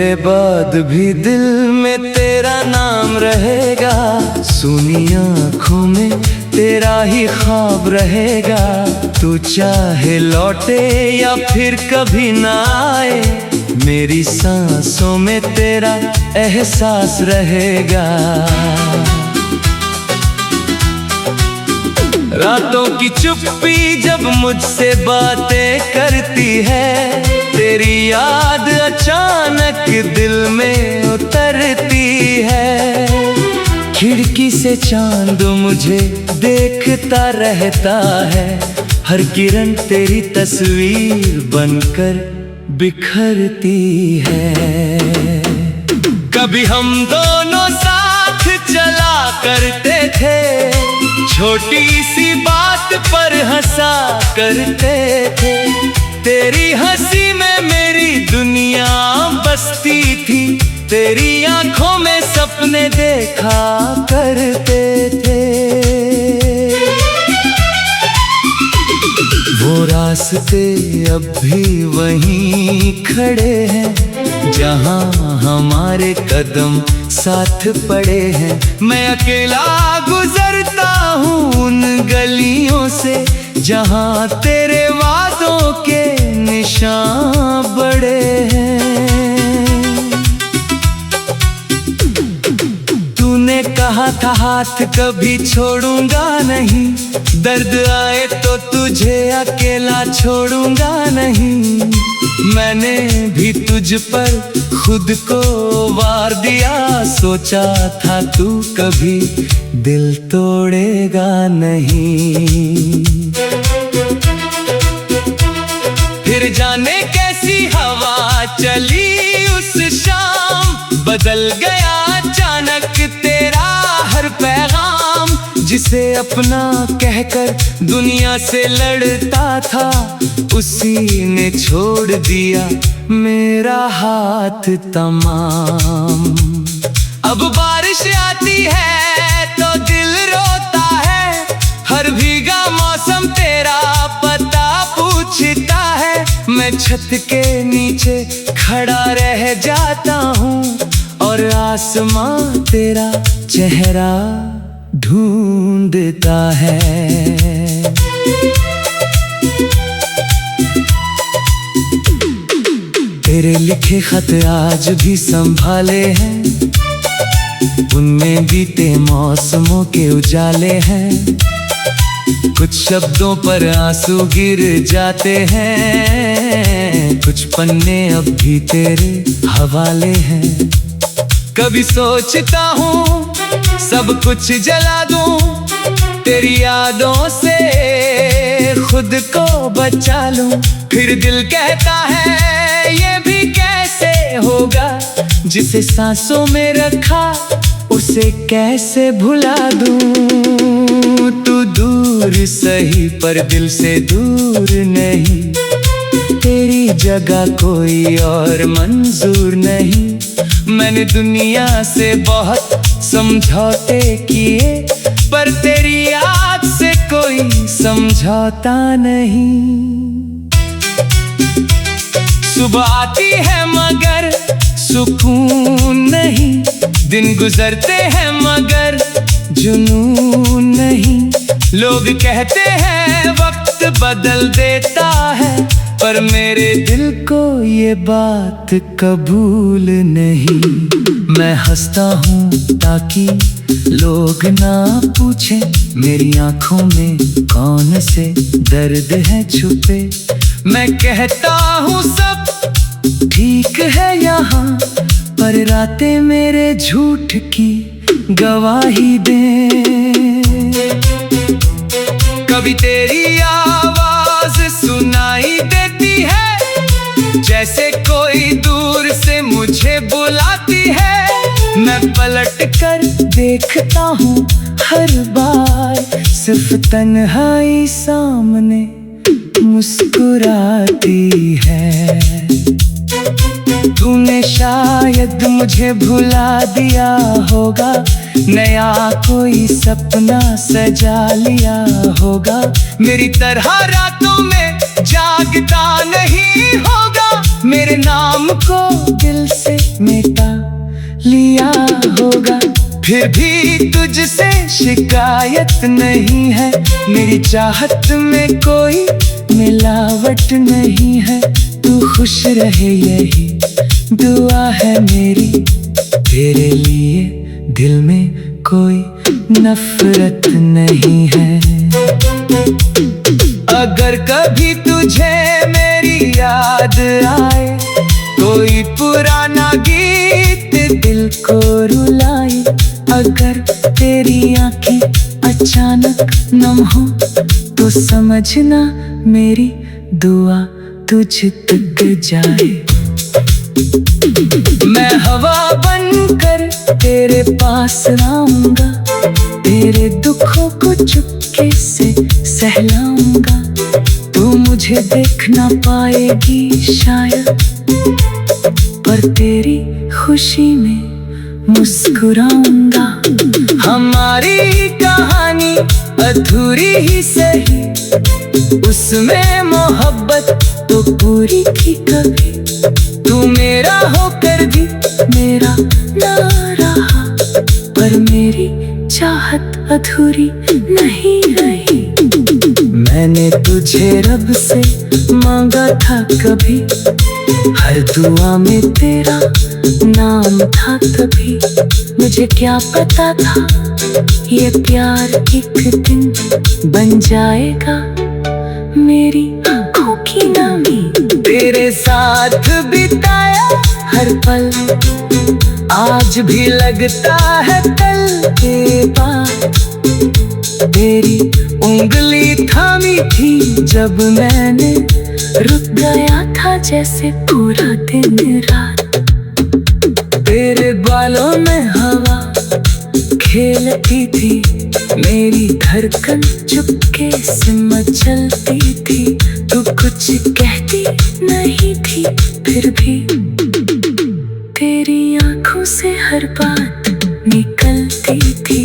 मेरे बाद भी दिल में तेरा नाम रहेगा, सुनी आँखों में तेरा ही ख्वाब रहेगा। तू चाहे लौटे या फिर कभी ना आए, मेरी सांसों में तेरा एहसास रहेगा। रातों की चुप्पी जब मुझसे बातें करती है, तेरी याद अचानक दिल में उतरती है। खिड़की से चांद मुझे देखता रहता है, हर किरण तेरी तस्वीर बनकर बिखरती है। कभी हम दोनों साथ चला करते थे, छोटी सी बात पर हंसा करते थे। तेरी हंसी में मेरी दुनिया बसती थी, तेरी आंखों में सपने देखा करते थे। वो रास्ते अब भी वहीं खड़े हैं, जहां हमारे कदम साथ पड़े हैं। मैं अकेला गुजरता हूँ उन गलियों से, जहां तेरे वादों के निशान बड़े हैं। तूने कहा था हाथ कभी छोड़ूंगा नहीं, दर्द आए तो तुझे अकेला छोड़ूंगा नहीं। मैंने भी तुझ पर खुद को वार दिया, सोचा था तू कभी दिल तोड़ेगा नहीं। फिर जाने कैसी हवा चली उस शाम, बदल गया अचानक तेरा हर पैगाम। जिसे अपना कहकर दुनिया से लड़ता था, उसी ने छोड़ दिया मेरा हाथ तमाम। अब बारिश आती है तो दिल रोता है, हर भीगा मौसम तेरा पता पूछता है। मैं छत के नीचे खड़ा रह जाता हूँ, और आसमां तेरा चेहरा ढूंढता है। तेरे लिखे खत आज भी संभाले हैं, उनमें बीते मौसमों के उजाले हैं। कुछ शब्दों पर आंसू गिर जाते हैं, कुछ पन्ने अब भी तेरे हवाले हैं। कभी सोचता हूँ सब कुछ जला दूं, तेरी यादों से खुद को बचा लूं। फिर दिल कहता है ये भी कैसे होगा, जिसे सांसों में रखा उसे कैसे भुला दूं। तू दूर सही पर दिल से दूर नहीं, तेरी जगह कोई और मंजूर नहीं। मैंने दुनिया से बहुत समझौते किए, पर तेरी याद से कोई समझौता नहीं। सुबह आती है मगर सुकून नहीं, दिन गुजरते हैं मगर जुनून नहीं। लोग कहते हैं वक्त बदल देता है, पर मेरे दिल को ये बात कबूल नहीं। मैं हंसता हूँ ताकि लोग ना पूछें, मेरी आंखों में कौन से दर्द है छुपे। मैं कहता हूँ सब ठीक है यहाँ, पर रातें मेरे झूठ की गवाही दें। कभी तेरी आवाज सुनाई देती है, जैसे कोई दूर से मुझे बुलाती है। मैं पलट कर देखता हूँ हर बार, सिर्फ तन्हाई सामने मुस्कुराती है। तूने शायद मुझे भुला दिया होगा, नया कोई सपना सजा लिया होगा। मेरी तरह रातों में जागता नहीं होगा, मेरे नाम को दिल से मिटा लिया होगा। फिर भी तुझसे शिकायत नहीं है, मेरी चाहत में कोई मिलावट नहीं है। तू खुश रहे यही दुआ है मेरी, तेरे लिए दिल में कोई नफरत नहीं है। अगर कभी तुझे मेरी याद आए, कोई पुराना गीत दिल को रुलाए, अगर तेरी आंखें अचानक नम हो तो समझना मेरी दुआ तुझ तक जाए। मैं हवा बनकर तेरे पास आऊंगा, तेरे दुखों को चुपके से सहलाऊंगा। तू मुझे देख ना पाएगी शायद, पर तेरी खुशी में मुस्कुराऊंगा। हमारी कहानी अधूरी ही सही, उसमें मोहब्बत तो पूरी थी कभी। तू मेरा होकर भी मेरा ना रहा, पर मेरी चाहत अधूरी नहीं रही। मैंने तुझे रब से मांगा था कभी, हर दुआ में तेरा नाम था तभी। मुझे क्या पता था ये प्यार एक दिन बन जाएगा मेरी आँखों की नामी। तेरे साथ बिताया हर पल आज भी लगता है कल के बाद। तेरी उंगली थामी थी जब मैंने, रुक गया था जैसे पूरा दिन रात। तेरे बालों में हवा खेलती थी, मेरी धड़कन चुपके से मचलती थी। तू कुछ कहती नहीं थी, फिर भी तेरी आंखों से हर बात निकलती थी।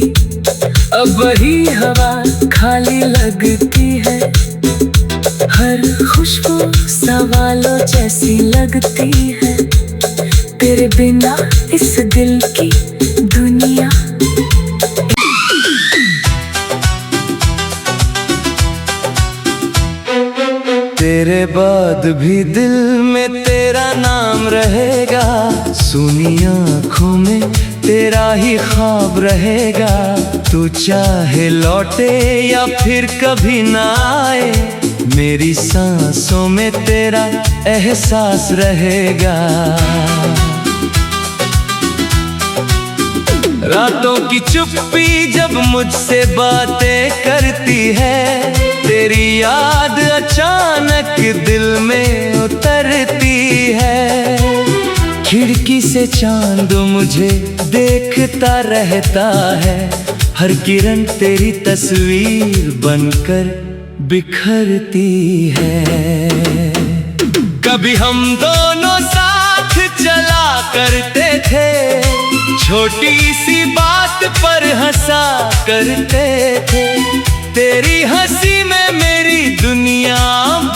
अब वही हवा खाली लगती है, हर खुशबू सवालों जैसी लगती है। तेरे बिना इस दिल की दुनिया। तेरे बाद भी दिल में तेरा नाम रहेगा, सुनी आँखों में तेरा ही ख्वाब रहेगा। तू चाहे लौटे या फिर कभी ना आए, मेरी सांसों में तेरा एहसास रहेगा। रातों की चुप्पी जब मुझसे बातें करती है, तेरी याद अचानक दिल में उतरती है। खिड़की से चांद मुझे देखता रहता है, हर किरण तेरी तस्वीर बनकर बिखरती है। कभी हम दोनों साथ चला करते थे, छोटी सी बात पर हंसा करते थे। तेरी हंसी में मेरी दुनिया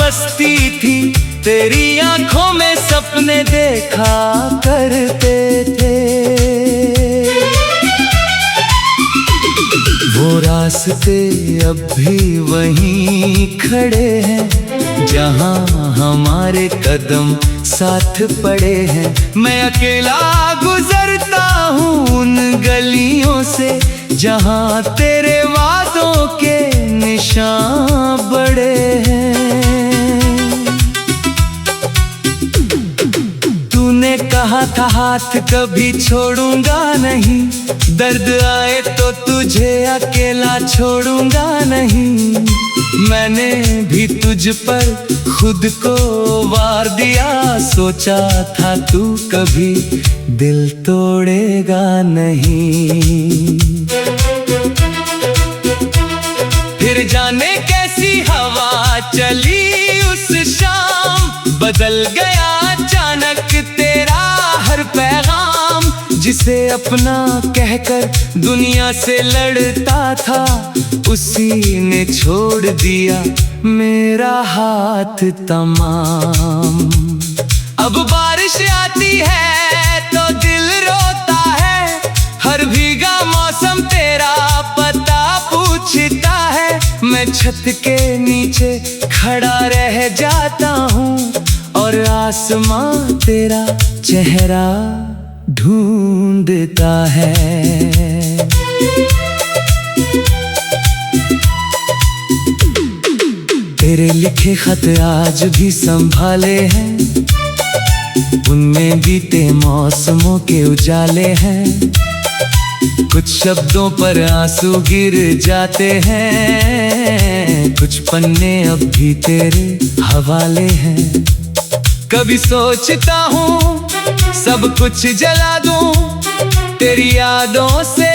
बसती थी, तेरी आंखों में सपने देखा करते थे। वो रास्ते अब भी वहीं खड़े हैं, जहां हमारे कदम साथ पड़े हैं। मैं अकेला गुजरता हूँ उन गलियों से, जहां तेरे वादों के निशान बड़े हैं। तूने कहा था हाथ कभी छोड़ूंगा नहीं, दर्द आए तो तुझे अकेला छोड़ूंगा नहीं। मैंने भी तुझ पर खुद को वार दिया, सोचा था तू कभी दिल तोड़ेगा नहीं। फिर जाने कैसी हवा चली उस शाम, बदल गया अचानक तेरा हर पैगाम। जिसे अपना कहकर दुनिया से लड़ता था, उसी ने छोड़ दिया मेरा हाथ तमाम। अब बारिश आती है तो दिल रोता है, हर भीगा मौसम तेरा पता पूछता है। मैं छत के नीचे खड़ा रह जाता हूँ और आसमां तेरा चेहरा ढूंढता है। तेरे लिखे खत आज भी संभाले हैं, उनमें बीते मौसमों के उजाले हैं। कुछ शब्दों पर आंसू गिर जाते हैं, कुछ पन्ने अब भी तेरे हवाले हैं। कभी सोचता हूँ सब कुछ जला दूं, तेरी यादों से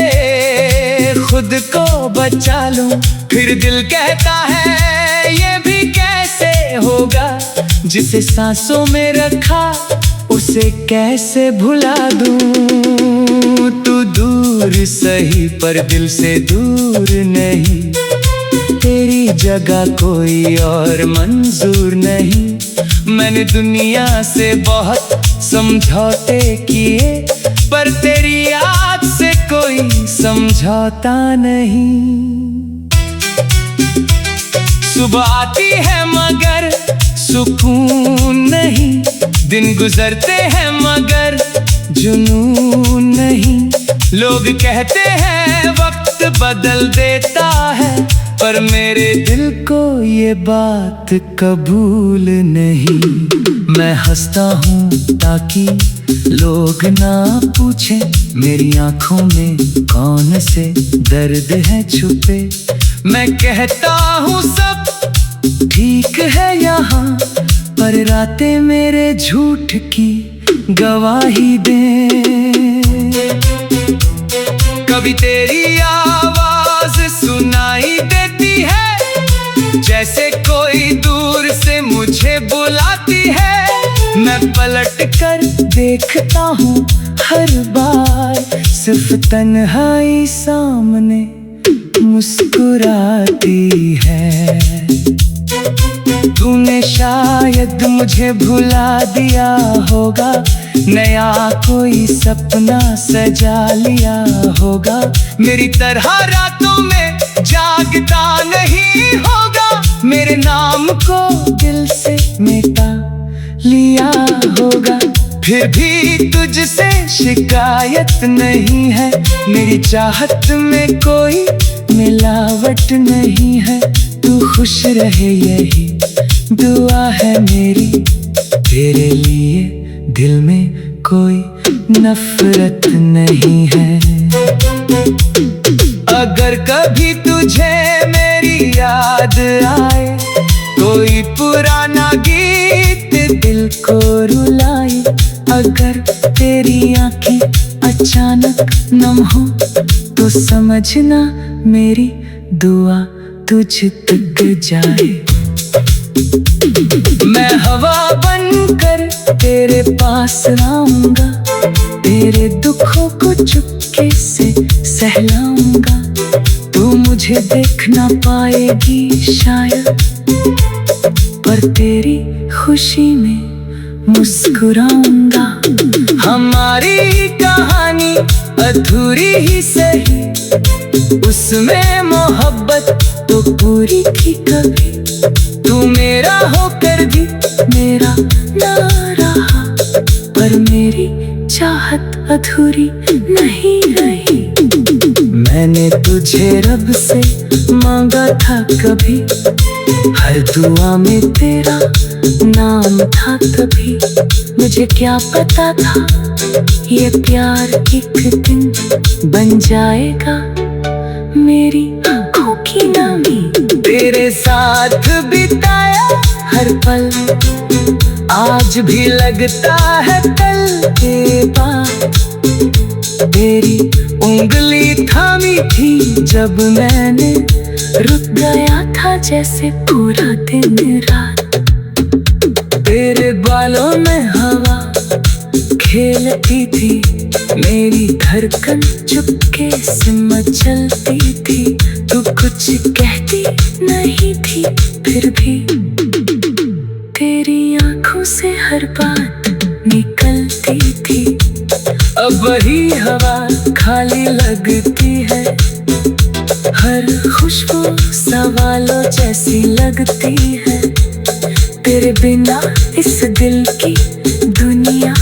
खुद को बचा लूं। फिर दिल कहता है ये भी कैसे होगा, जिसे सांसों में रखा उसे कैसे भुला दूं। तू दूर सही पर दिल से दूर नहीं, तेरी जगह कोई और मंजूर नहीं। मैंने दुनिया से बहुत समझौते किए, पर तेरी याद से कोई समझौता नहीं। सुबह आती है मगर सुकून नहीं, दिन गुजरते हैं मगर जुनून नहीं। लोग कहते हैं वक्त बदल देता है, पर मेरे दिल को ये बात कबूल नहीं। मैं हंसता हूँ ताकि लोग ना पूछें मेरी आंखों में कौन से दर्द है छुपे। मैं कहता हूँ सब ठीक है यहाँ, पर रातें मेरे झूठ की गवाही दें। कभी तेरी आवाज सुनाई देती है, जैसे कोई दूर से मुझे बुलाती है। मैं पलट कर देखता हूँ हर बार, सिर्फ तन्हाई सामने मुस्कुराती है। तूने शायद मुझे भुला दिया होगा, नया कोई सपना सजा लिया होगा। मेरी तरह रातों में जागता नहीं होगा, मेरे नाम को दिल से मिटा लिया होगा। फिर भी तुझसे शिकायत नहीं है, मेरी चाहत में कोई मिलावट नहीं है। तू खुश रहे यही दुआ है मेरी, तेरे लिए दिल में कोई नफरत नहीं है। अगर कभी तुझे मेरी याद आए, कोई पुराना गीत दिल को रुलाए। अगर तेरी आंखें अचानक नम हो, तो समझना मेरी दुआ तुझ तक जाए। मैं हवा बनकर तेरे पास आऊंगा, तेरे दुखों को चुपके से सहलाऊंगा। तू मुझे देख ना पाएगी शायद, पर तेरी खुशी में मुस्कुराऊंगा। हमारी कहानी अधूरी ही सही, उसमें मोहब्बत तो पूरी थी कभी। तू मेरा होकर भी मेरा ना रहा, पर मेरी चाहत अधूरी नहीं रही। मैंने तुझे रब से मांगा था कभी, हर दुआ में तेरा नाम था तभी। मुझे क्या पता था ये प्यार एक दिन बन जाएगा मेरी आंखों की नामी। तेरे साथ बिताया हर पल आज भी लगता है कल के बाद। तेरी उंगली थामी थी जब मैंने, रुक गया था जैसे पूरा दिन रात। तेरे बालों में हवा खेलती थी, मेरी धड़कन चुपके से मचलती थी। तू कुछ कहती नहीं थी, फिर भी तेरी आंखों से हर बात निकलती थी, अब वही हवा खाली लगती है। हर खुशबू सवालों जैसी लगती है, तेरे बिना इस दिल की दुनिया।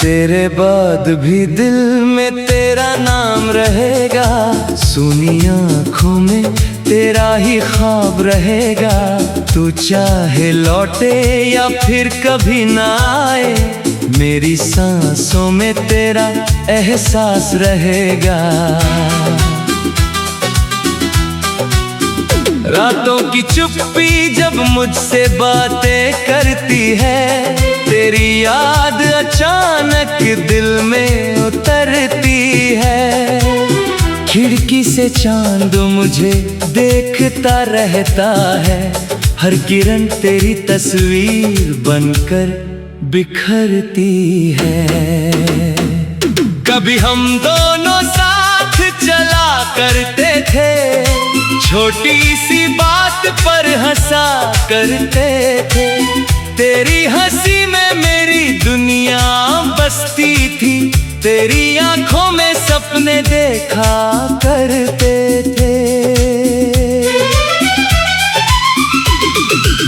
तेरे बाद भी दिल में तेरा नाम रहेगा, सुनी आँखों में तेरा ही ख्वाब रहेगा। तू चाहे लौटे या फिर कभी ना आए, मेरी सांसों में तेरा एहसास रहेगा। रातों की चुप्पी जब मुझसे बातें करती है, तेरी याद अचानक दिल में उतरती है। खिड़की से चांद मुझे देखता रहता है, हर किरण तेरी तस्वीर बनकर बिखरती है। कभी हम दोनों साथ चला करते थे, छोटी सी बात पर हंसा करते थे। तेरी हंसी में मेरी दुनिया बसती थी, तेरी आंखों में सपने देखा करते थे।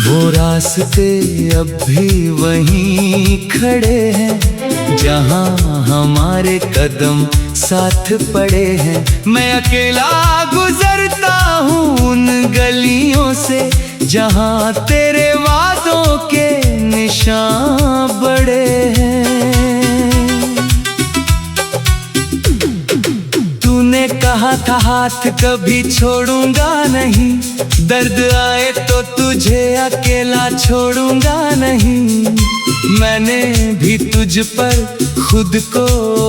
वो रास्ते अब भी वहीं खड़े हैं, जहां हमारे कदम साथ पड़े हैं। मैं अकेला गुजरता हूँ उन गलियों से, जहां तेरे वादों के निशान बड़े हैं। तूने कहा था हाथ कभी छोड़ूंगा नहीं, दर्द आए तो तुझे अकेला छोड़ूंगा नहीं। मैंने भी तुझ पर खुद को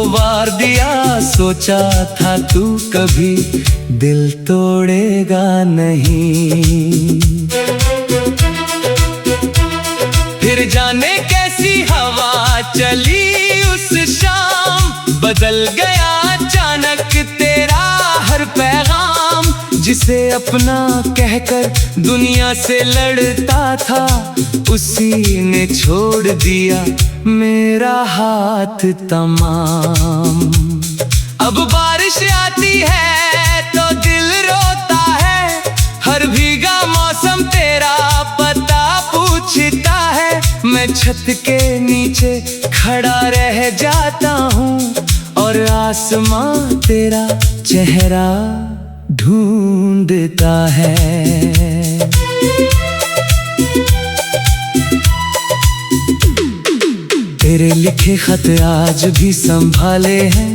वार दिया, सोचा था तू कभी दिल तोड़ेगा नहीं। फिर जाने कैसी हवा चली उस शाम, बदल गया अचानक तेरा हर पैगाम। जिसे अपना कहकर दुनिया से लड़ता था, उसी ने छोड़ दिया मेरा हाथ तमाम। अब बारिश आती है तो दिल रोता है, हर भीगा मौसम तेरा पता पूछता है। मैं छत के नीचे खड़ा रह जाता हूँ, और आसमां तेरा चेहरा ढूंढता है। तेरे लिखे खत आज भी संभाले हैं,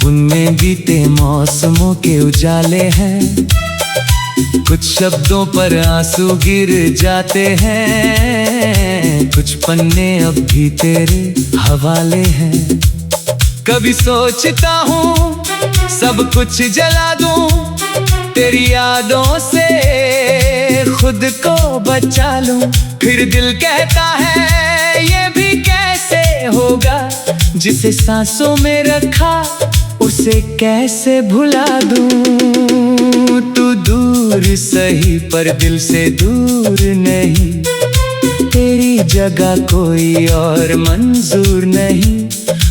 उनमें बीते मौसमों के उजाले हैं। कुछ शब्दों पर आंसू गिर जाते हैं, कुछ पन्ने अब भी तेरे हवाले हैं। कभी सोचता हूँ सब कुछ जला दूं, तेरी यादों से खुद को बचा लूं। फिर दिल कहता है ये भी कैसे होगा, जिसे सांसों में रखा उसे कैसे भुला दूं। तू दूर सही पर दिल से दूर नहीं, तेरी जगह कोई और मंजूर नहीं।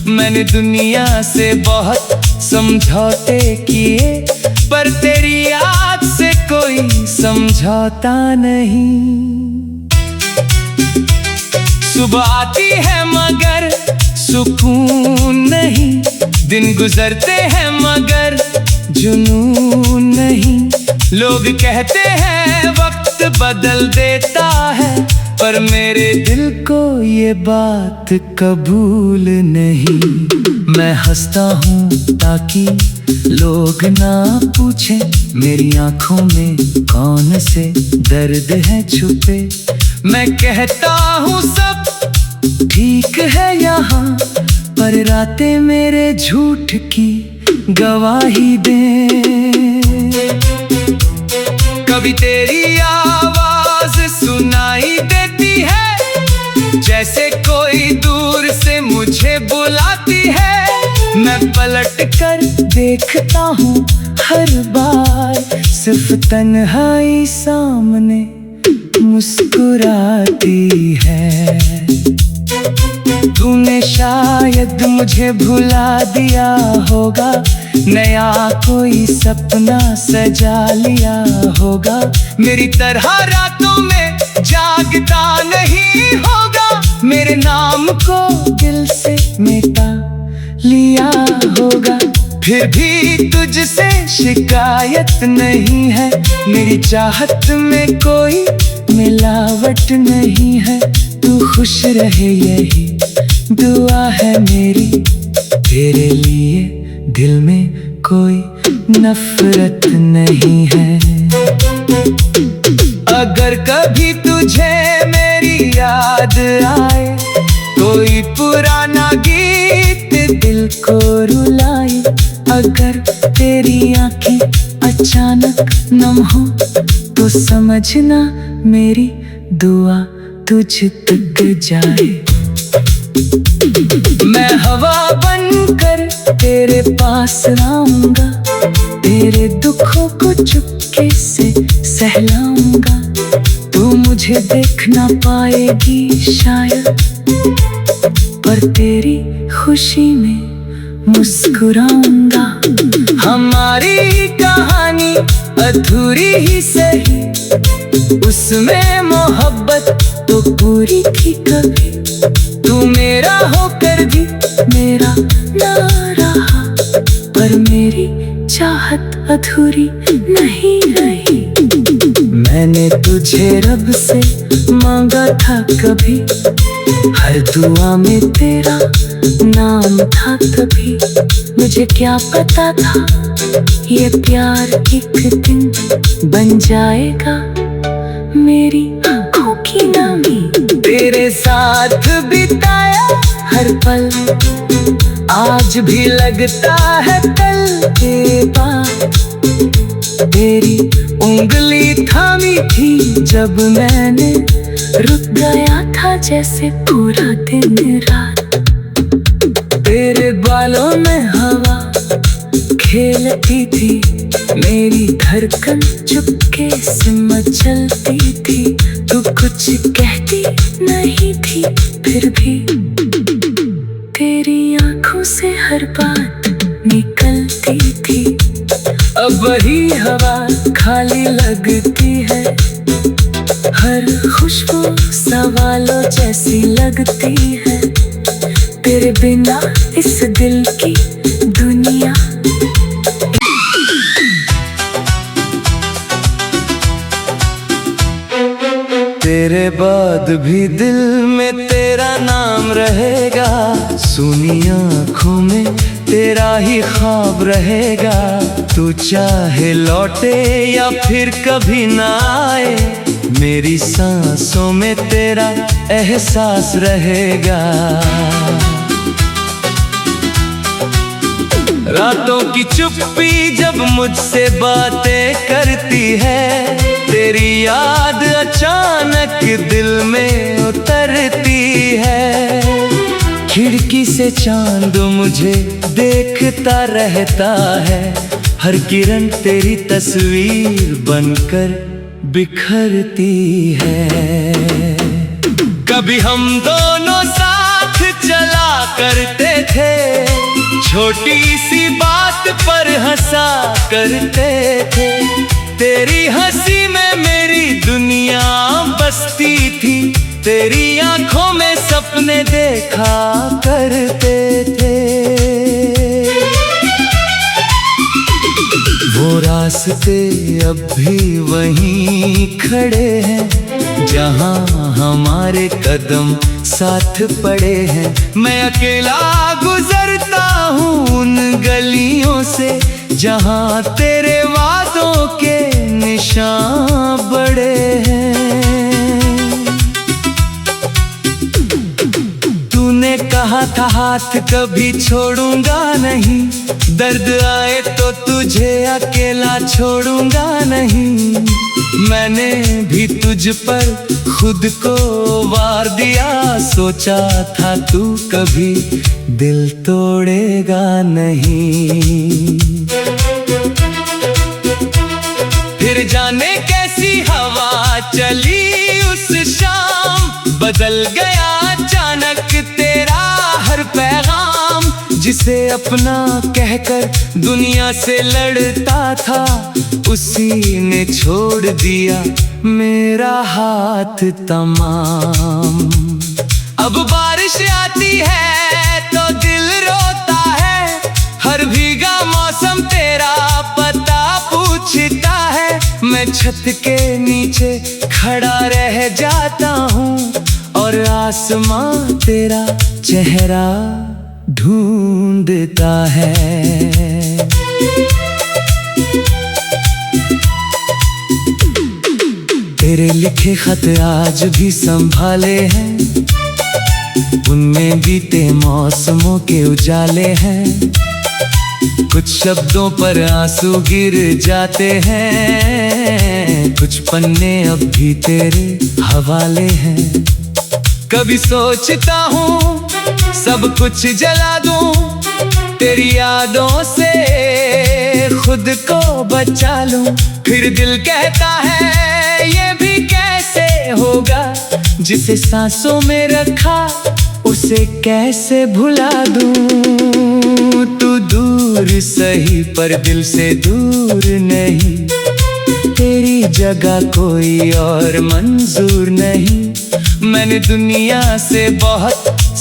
मैंने दुनिया से बहुत समझौते किए, पर तेरी याद से कोई समझौता नहीं। सुबह आती है मगर सुकून नहीं, दिन गुजरते हैं मगर जुनून नहीं। लोग कहते हैं वक्त बदल देता है, पर मेरे दिल को ये बात कबूल नहीं। मैं हंसता हूँ ताकि लोग ना पूछें मेरी आंखों में कौन से दर्द है छुपे। मैं कहता हूँ सब ठीक है यहाँ, पर रातें मेरे झूठ की गवाही दें। कभी तेरी आवाज सुनाई देती है, जैसे कोई दूर से मुझे बुलाती है। मैं पलट कर देखता हूँ हर बार सिर्फ तन्हाई सामने मुस्कुराती है। तूने शायद मुझे भुला दिया होगा, नया कोई सपना सजा लिया होगा। मेरी तरह रातों में जागता नहीं होगा, मेरे नाम को दिल से मिटा लिया होगा। फिर भी तुझसे शिकायत नहीं है, मेरी चाहत में कोई मिलावट नहीं है। तू खुश रहे यही दुआ है मेरी, तेरे लिए दिल में कोई नफरत नहीं है। अगर कभी तुझे मेरी याद आए, कोई पुराना गीत दिल को रुलाए, अगर तेरी आंखें अचानक नम हो तो समझना मेरी दुआ तुझ तक जाए। मैं हवा बनकर तेरे पास आऊंगा, तेरे दुखों को चुपके से सहलाऊंगा। तू मुझे देख ना पाएगी शायद, पर तेरी खुशी में मुस्कुराऊंगा। हमारी कहानी अधूरी ही सही, उसमें मोहब्बत तो पूरी थी कभी। तू मेरा होकर भी मेरा ना रहा, पर मेरी चाहत अधूरी नहीं रही। मैंने तुझे रब से मांगा था कभी, हर दुआ में तेरा नाम था तभी। मुझे क्या पता था ये प्यार एक दिन बन जाएगा मेरी आँखों की नामी। तेरे साथ बिताया हर पल आज भी लगता है कल के बाद। तेरी उंगली थामी थी जब मैंने, रुक गया था जैसे पूरा दिन रात। तेरे बालों में हवा खेलती थी, मेरी धड़कन चुपके से मचलती थी। तू कुछ कहती नहीं थी, फिर भी तेरी आंखों से हर बात निकलती थी। अब वही हवा खाली लगती है, हर खुशबू सवालों जैसी लगती है। तेरे बिना इस दिल की दुनिया। तेरे बाद भी दिल में तेरा नाम रहेगा, सुनी आँखों में तेरा ही ख्वाब रहेगा। तू चाहे लौटे या फिर कभी ना आए, मेरी सांसों में तेरा एहसास रहेगा। रातों की चुप्पी जब मुझसे बातें करती है, तेरी याद अचानक दिल में उतरती है। खिड़की से चांद मुझे देखता रहता है, हर किरण तेरी तस्वीर बनकर बिखरती है। कभी हम दोनों साथ चला करते थे, छोटी सी बात पर हंसा करते थे। तेरी हंसी में मेरी दुनिया बसती थी, तेरी आंखों में सपने देखा करते थे। वो रास्ते अब भी वहीं खड़े हैं, जहां हमारे कदम साथ पड़े हैं। मैं अकेला गुजरता हूँ उन गलियों से, जहां तेरे वादों के निशान बड़े हैं। तूने कहा था हाथ कभी छोड़ूंगा नहीं, दर्द आए तो तुझे अकेला छोड़ूंगा नहीं। मैंने भी तुझ पर खुद को वार दिया, सोचा था तू कभी दिल तोड़ेगा नहीं। फिर जाने कैसी हवा चली उस शाम, बदल गया अचानक तेरा हर पैगाम। जिसे अपना कहकर दुनिया से लड़ता था, उसी ने छोड़ दिया मेरा हाथ तमाम। अब बारिश आती है तो दिल रोता है, हर भीगा मौसम तेरा पता पूछता है। मैं छत के नीचे खड़ा रह जाता हूँ और आसमां तेरा चेहरा ढूंढता है। तेरे लिखे खत आज भी संभाले हैं, उनमें बीते मौसमों के उजाले हैं। कुछ शब्दों पर आंसू गिर जाते हैं, कुछ पन्ने अब भी तेरे हवाले हैं। कभी सोचता हूँ सब कुछ जला दूं, तेरी यादों से खुद को बचा लूं। फिर दिल कहता है ये भी कैसे होगा, जिसे सांसों में रखा उसे कैसे भुला दूं। तू दूर सही पर दिल से दूर नहीं, तेरी जगह कोई और मंजूर नहीं। मैंने दुनिया से बहुत